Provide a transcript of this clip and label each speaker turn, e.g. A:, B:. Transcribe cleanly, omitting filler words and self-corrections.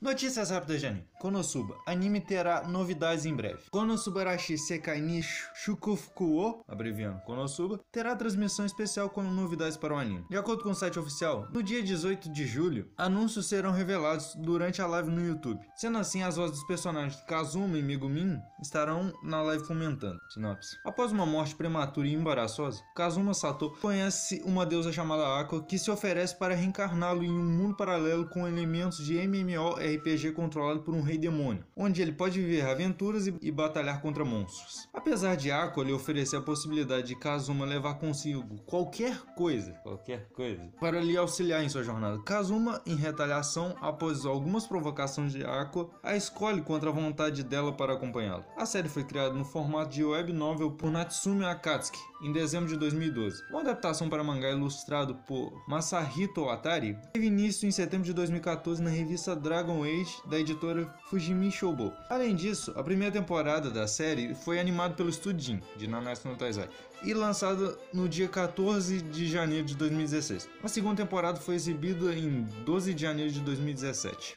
A: Notícias rápidas de anime. Konosuba. Anime terá novidades em breve. Konosubarashi Sekai ni Shukufuku, abreviando Konosuba, terá transmissão especial com novidades para o anime. De acordo com o site oficial, no dia 18 de julho, anúncios serão revelados durante a live no YouTube. Sendo assim, as vozes dos personagens Kazuma e Megumin estarão na live comentando. Sinopse. Após uma morte prematura e embaraçosa, Kazuma Sato conhece uma deusa chamada Aqua que se oferece para reencarná-lo em um mundo paralelo com elementos de MMORPG controlado por um rei demônio, onde ele pode viver aventuras e batalhar contra monstros. Apesar de Aqua lhe oferecer a possibilidade de Kazuma levar consigo qualquer coisa para lhe auxiliar em sua jornada, Kazuma, em retaliação, após algumas provocações de Aqua, a escolhe contra a vontade dela para acompanhá-lo. A série foi criada no formato de web novel por Natsume Akatsuki em dezembro de 2012. Uma adaptação para mangá ilustrado por Masahito Atari teve início em setembro de 2014 na revista Dragon Age da editora Fujimi Shoubo. Além disso, a primeira temporada da série foi animada pelo estúdio Jin, de Nanatsu no Taizai, e lançada no dia 14 de janeiro de 2016. A segunda temporada foi exibida em 12 de janeiro de 2017.